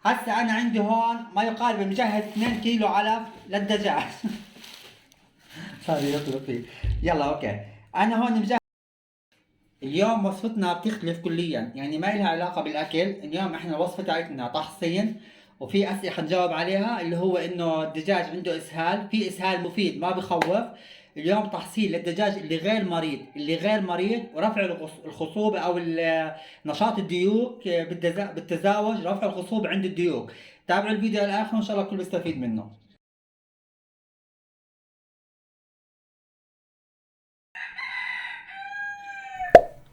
هسه انا عندي هون ما يقارب مجهز 2 كيلو علف للدجاج. صار يطلب فيه. يلا اوكي. انا هون مجهز. اليوم وصفتنا بتختلف كليا، يعني ما لها علاقة بالاكل. اليوم احنا الوصفة تاعتنا طحسين، وفي اسئلة حنجاوب عليها، اللي هو انه الدجاج عنده اسهال، في اسهال مفيد ما بخوف. اليوم تحصيل للدجاج اللي غير مريض، ورفع الخصوبة او نشاط الديوك بالتزاوج، رفع الخصوبة عند الديوك. تابعوا الفيديو للاخر وان شاء الله الكل بيستفيد منه.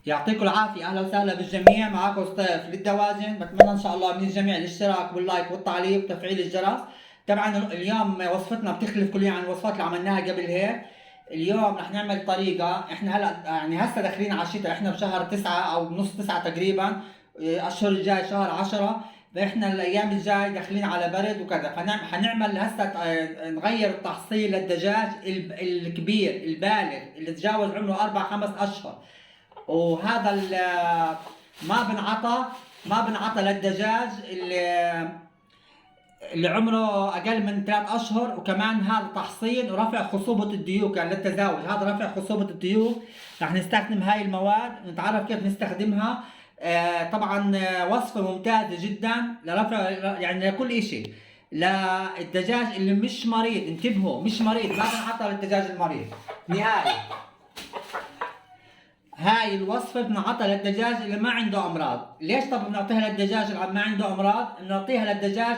يعطيكم العافية، أهلا وسهلا بالجميع. معكم سطيف للدواجن. بتمنى إن شاء الله من الجميع الاشتراك واللايك والتعليق وتفعيل الجرس. طبعا اليوم وصفتنا بتختلف كليا عن الوصفات اللي عملناها قبل هيك. اليوم رح نعمل طريقة، احنا هلا يعني هسه داخلين على الشتاء، احنا بشهر 9 أو بنص 9 تقريبا. الأشهر الجاي شهر 10. فاحنا الأيام الجاي داخلين على برد وكذا، حنعمل هسه نغير التحصيل للدجاج الكبير البالغ اللي تجاوز عمره 4 5 أشهر. وهذا ما بنعطى للدجاج اللي عمره اقل من 3 اشهر. وكمان هذا تحصين ورفع خصوبة الديوك، يعني للتزاوج، هذا رفع خصوبة الديوك. رح نستخدم هاي المواد، نتعرف كيف نستخدمها. طبعا وصفة ممتازة جدا لرفع، يعني لكل اشي. للدجاج اللي مش مريض، انتبهوا، مش مريض، ما بنعطى للدجاج المريض نهائي. هاي الوصفة بنعطيها للدجاج اللي ما عنده أمراض. ليش طب بنعطيها للدجاج اللي ما عنده أمراض؟ بنعطيها للدجاج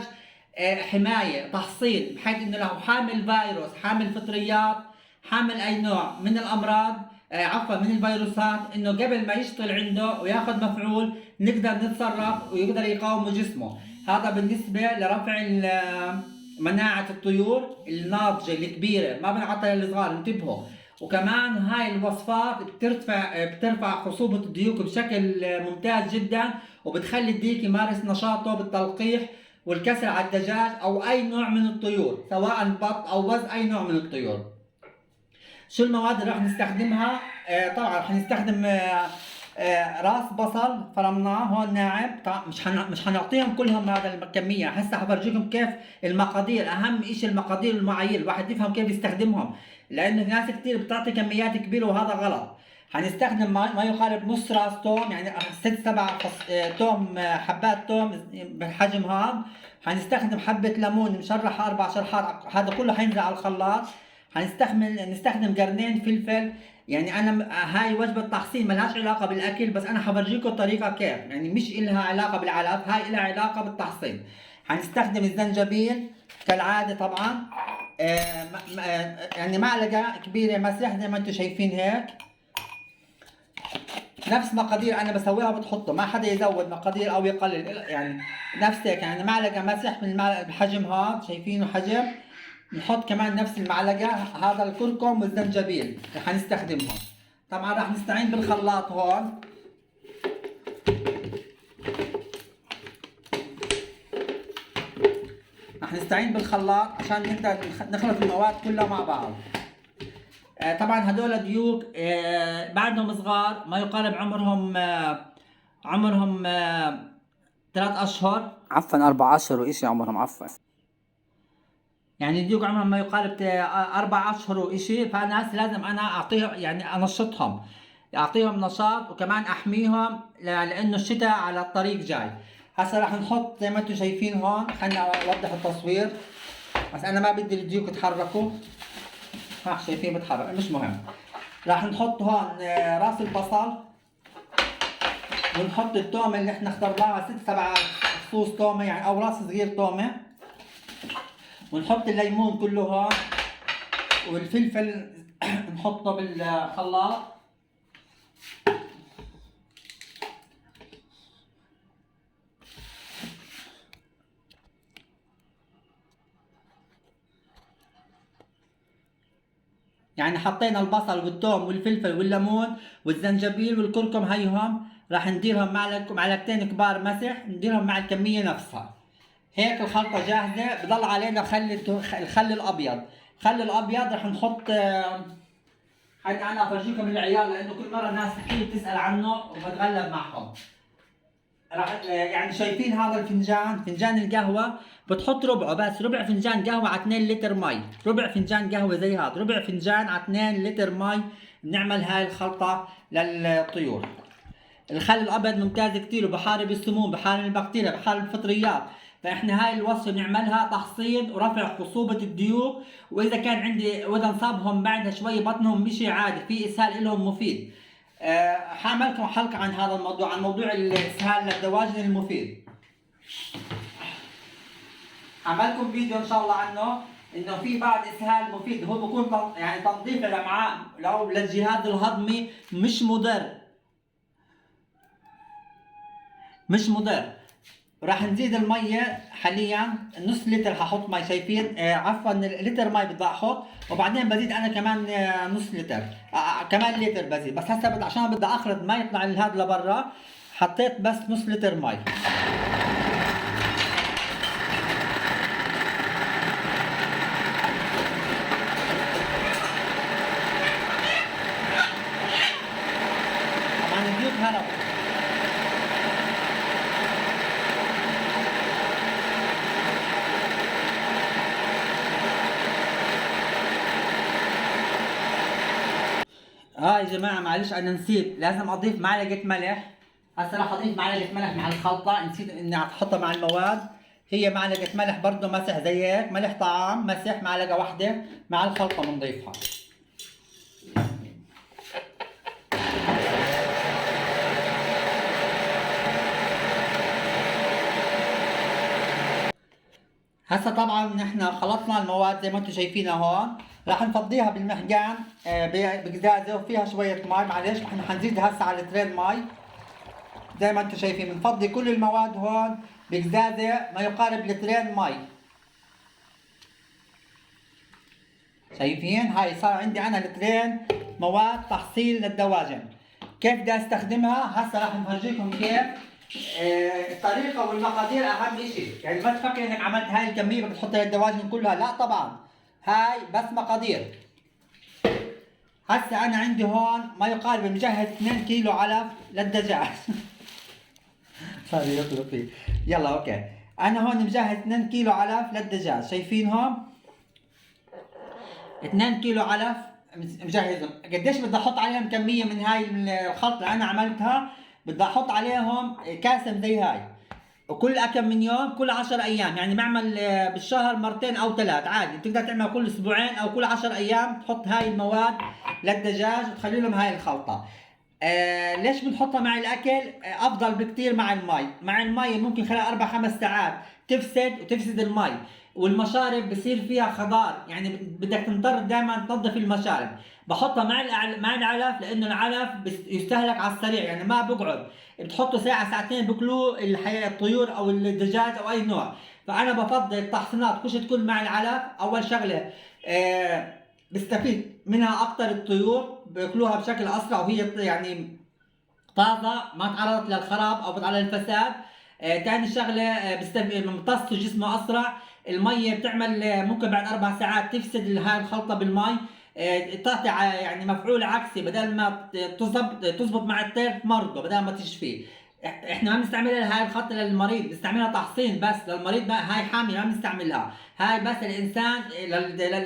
حماية، تحصين، بحيث إنه لو حامل فيروس، حامل فطريات، حامل أي نوع من الأمراض، عفوا من الفيروسات، إنه قبل ما يشتغل عنده وياخذ مفعول نقدر نتصرف ويقدر يقاوم جسمه. هذا بالنسبة لرفع مناعة الطيور الناضجة الكبيرة، ما بنعطيها للصغار، انتبهوا. وكمان هاي الوصفات بترفع خصوبة الديوك بشكل ممتاز جدا، وبتخلي الديك يمارس نشاطه بالتلقيح والكسر على الدجاج او اي نوع من الطيور، سواء بط او وز، اي نوع من الطيور. شو المواد اللي راح نستخدمها؟ طبعا راح نستخدم راس بصل فرمناه هون ناعم. طبعا مش حنعطيهم كلهم هذا الكميه، هسه حفرجيكم كيف المقادير. اهم شيء المقادير والمعايير، الواحد يفهم كيف يستخدمهم، لانه ناس كثير بتعطي كميات كبيره وهذا غلط. حنستخدم ما يقارب نص راس توم، يعني 6 7 توم، حبات توم بالحجم هذا. حنستخدم حبه ليمون مشرحه 4 شرحات، هذا كله حينزل على الخلاط. نستخدم قرنين فلفل. يعني انا هاي وجبه تحصين ملهاش علاقه بالاكل، بس انا حفرجيكم الطريقه كيف، يعني مش إلها علاقه بالعلف، هاي إلها علاقه بالتحصين. حنستخدم الزنجبيل كالعاده طبعا. يعني معلقه كبيره مسح زي ما انتم شايفين هيك. نفس مقادير انا بسويها بتحطه، ما حدا يزود مقادير او يقلل، يعني نفس هيك، يعني معلقه مسح من الحجم هذا شايفينه حجم. نحط كمان نفس المعلقة هذا الكركم والزنجبيل اللي حنستخدمهم. طبعا راح نستعين بالخلاط هون. راح نستعين بالخلاط عشان نقدر نخلط المواد كلها مع بعض. طبعا هدول ديوك بعدهم صغار، ما يقارب عمرهم 3 اشهر، عفوا 4 اشهر وإشي عمرهم، عفوا. يعني ديوك عمرهم ما يقارب 4 اشهر وإشي، فانا هسه لازم انا اعطيهم، يعني انشطهم، اعطيهم نشاط وكمان احميهم، لانه الشتاء على الطريق جاي. هسه راح نحط زي ما انتم شايفين هون، خليني اوضح التصوير، بس انا ما بدي الديوك يتحركوا. ها شايفين بتحرك، مش مهم. راح نحط هون راس البصل، ونحط التومه اللي احنا اخترناها 6 7 فصوص تومه، يعني او راس صغير تومه. ونحط الليمون كله هون، والفلفل نحطه بالخلاط. يعني حطينا البصل والثوم والفلفل والليمون والزنجبيل والكركم، هيهم راح نديرهم معلقتين كبار مسح، نديرهم مع الكمية نفسها. هيك الخلطة جاهزة. بضل علينا الخل الأبيض. الخل الأبيض راح نحط، حتى أنا أفرجيكم العيار، لأنه كل مرة ناس كثير بتسأل عنه وبتغلب معهم. راح يعني شايفين هذا الفنجان، فنجان القهوة بتحط ربعه بس، ربع فنجان قهوة على 2 لتر مي، ربع فنجان قهوة زي هذا، ربع فنجان على 2 لتر مي بنعمل هاي الخلطة للطيور. الخل الابيض ممتاز كثير وبحارب السموم، بحارب البكتيريا، بحارب الفطريات. فاحنا هاي الوصفه نعملها تحصين ورفع خصوبه الديوك، واذا كان عندي واذا انصابهم بعدها شوي بطنهم مشي عادي في اسهال لهم مفيد. حاعملكم حلقه عن هذا الموضوع، عن موضوع الاسهال للدواجن المفيد. عملكم فيديو ان شاء الله عنه، انه في بعض اسهال مفيد، هو بكون يعني تنظيف الامعاء لو للجهاز الهضمي مش مضر، مش مضر. راح نزيد المية حاليا نص لتر، ححط مي شايفين عفوا لتر مي بدي احط، وبعدين بزيد انا كمان نص لتر كمان لتر بزيد، بس هسه عشان بدي اخلط ما يطلع هذا لبرا حطيت بس نص لتر مي. طبعا الديوك هرب. يا جماعة معلش أنا نسيت، لازم أضيف معلقة ملح. هسه راح أضيف معلقة ملح مع الخلطة، نسيت إني أحطها مع المواد. هي معلقة ملح برضه مسح زي هيك، ملح طعام مسح معلقة واحدة مع الخلطة بنضيفها. هسه طبعا نحن خلطنا المواد زي ما انتم شايفينها هون، راح نفضيها بالمحجان بقزازه وفيها شويه مي، معلش احنا حنزيد هسه على الترين مي. زي ما انتم شايفين بنفضي كل المواد هون بقزازه ما يقارب لترين مي. شايفين هاي صار عندي انا لترين مواد تحصيل للدواجن. كيف بدي استخدمها هسه راح نفرجيكم كيف. الطريقه والمقادير اهم شيء، يعني ما تفكر انك عملت هاي الكميه بتحطها للدواجن كلها، لا طبعا هاي بس مقادير. هسه انا عندي هون ما يقارب مجهز 2 كيلو علف للدجاج صار يطلب فيه. يلا اوكي، انا هون مجهز 2 كيلو علف للدجاج، شايفينهم 2 كيلو علف مجهزهم. قديش بدي احط عليهم كميه من هاي الخلطه اللي انا عملتها؟ بدي احط عليهم كاسه زي هاي، وكل كم من يوم، كل 10 ايام، يعني بعمل بالشهر مرتين او ثلاث عادي، بتقدر تعمل كل اسبوعين او كل 10 ايام تحط هاي المواد للدجاج وتخلي لهم هاي الخلطه. ليش بنحطها مع الاكل؟ افضل بكتير مع المي، مع المي ممكن خلال 4-5 ساعات تفسد وتفسد المي، والمشارب بصير فيها خضار، يعني بدك تضطر دائما تنظف المشارب. بحطها مع العلف لانه العلف يستهلك على السريع، يعني ما بقعد، بتحطه ساعه ساعتين بكلوا الطيور او الدجاج او اي نوع. فانا بفضل التحصينات كلش تكون مع العلف. اول شغله بستفيد منها اكثر الطيور، بياكلوها بشكل اسرع وهي يعني طازه ما تعرضت للخراب او على الفساد. ثاني شغله بيمتص جسمه اسرع. الميه بتعمل ممكن بعد 4 ساعات تفسد هاي الخلطه بالمي. تعطي يعني مفعول عكسي، بدل ما تزبط مع الطير تمرضه بدل ما تشفيه. احنا ما بنستعملها هاي الخلطه للمريض، بنستعملها تحصين بس للمريض، هاي حاميه ما بنستعملها، هاي بس الانسان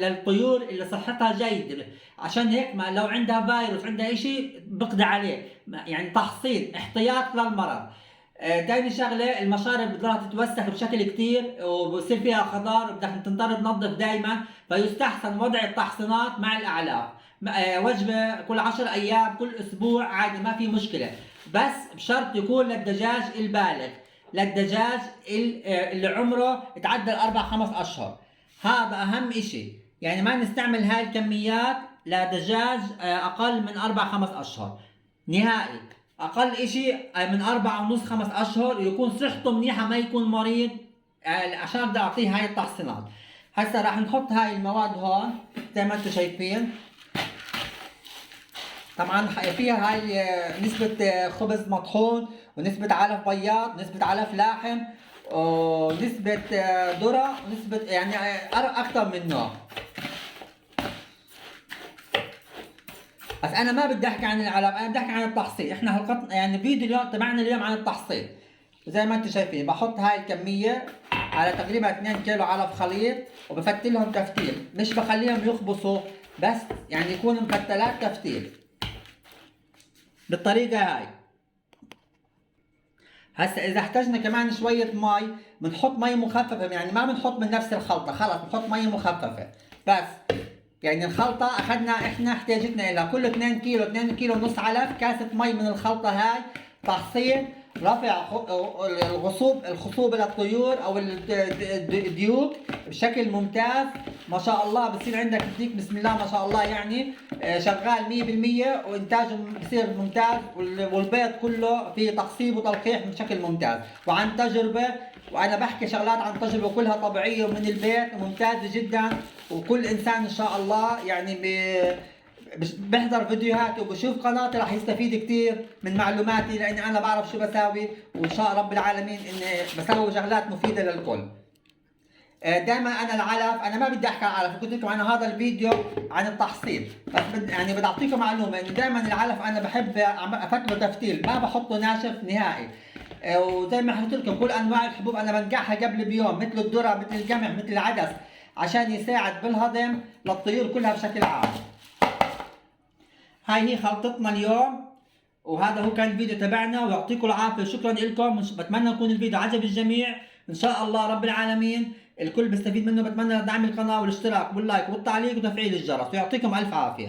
للطيور اللي صحتها جيده. عشان هيك ما لو عندها فيروس عندها شيء بقضي عليه، يعني تحصين احتياط للمرض. تاني شغله المشارب بتضلها تتوسخ بشكل كتير وبصير فيها خضار، بدك تضطر تنظف دائما، فيستحسن وضع التحصينات مع الاعلاف. وجبه كل 10 ايام كل اسبوع عادي ما في مشكله، بس بشرط يكون للدجاج البالغ، للدجاج اللي عمره يتعدى 4-5 اشهر. هذا اهم اشي، يعني ما نستعمل هاي الكميات لدجاج اقل من 4-5 اشهر نهائي. اقل اشي من 4.5-5 اشهر يكون صحته منيحه ما يكون مريض، عشان بدي اعطيه هاي التحصينات. هسه راح نحط هاي المواد هون زي ما انتم شايفين. طبعا فيها هاي نسبة خبز مطحون، ونسبة علف بياض، نسبة علف لاحم، ونسبة ذرة، ونسبة يعني أكثر من نوع. بس أنا ما بدي أحكي عن العلف، أنا بدي أحكي عن التحصيل. إحنا حلقتنا يعني فيديو اليوم تبعنا اليوم عن التحصيل. وزي ما انتم شايفين بحط هاي الكمية على تقريبا 2 كيلو علف خليط، وبفتلهم تفتيل، مش بخليهم يخبصوا بس، يعني يكونوا مفتلات تفتيل بالطريقة هاي. هسا اذا احتاجنا كمان شوية مي بنحط مي مخففة، يعني ما بنحط من نفس الخلطة، خلص بنحط مي مخففة بس. يعني الخلطة اخذنا احنا احتياجتنا لها كل 2 كيلو 2 كيلو ونص علف كاسة مي من الخلطة هاي، تحصيل رفع الخصوبة للطيور او الديوك بشكل ممتاز. ما شاء الله بصير عندك الديك بسم الله ما شاء الله، يعني شغال 100% وانتاجه بصير ممتاز، والبيض كله في تقصيب وتلقيح بشكل ممتاز. وعن تجربة، وانا بحكي شغلات عن تجربة كلها طبيعية ومن البيت ممتازة جدا. وكل انسان ان شاء الله يعني بحضر فيديوهاتي وبشوف قناتي راح يستفيد كثير من معلوماتي، لاني انا بعرف شو بساوي، وان شاء رب العالمين اني بسوي شغلات مفيده للكل. دائما انا العلف، انا ما بدي احكي عن العلف، قلت لكم انا هذا الفيديو عن التحصيل، بس يعني بدي اعطيكم معلومه انه دائما العلف انا بحب افتله تفتيل، ما بحطه ناشف نهائي. وزي ما حكيت لكم كل انواع الحبوب انا بنقعها قبل بيوم، مثل الذره مثل القمح مثل العدس، عشان يساعد بالهضم للطيور كلها بشكل عام. هاي هي خلطتنا اليوم، وهذا هو كان الفيديو تبعنا، ويعطيكم العافيه وشكرا لكم. بتمنى يكون الفيديو عجب الجميع ان شاء الله رب العالمين، الكل بيستفيد منه. بتمنى دعم القناه والاشتراك واللايك والتعليق وتفعيل الجرس، ويعطيكم الف عافيه.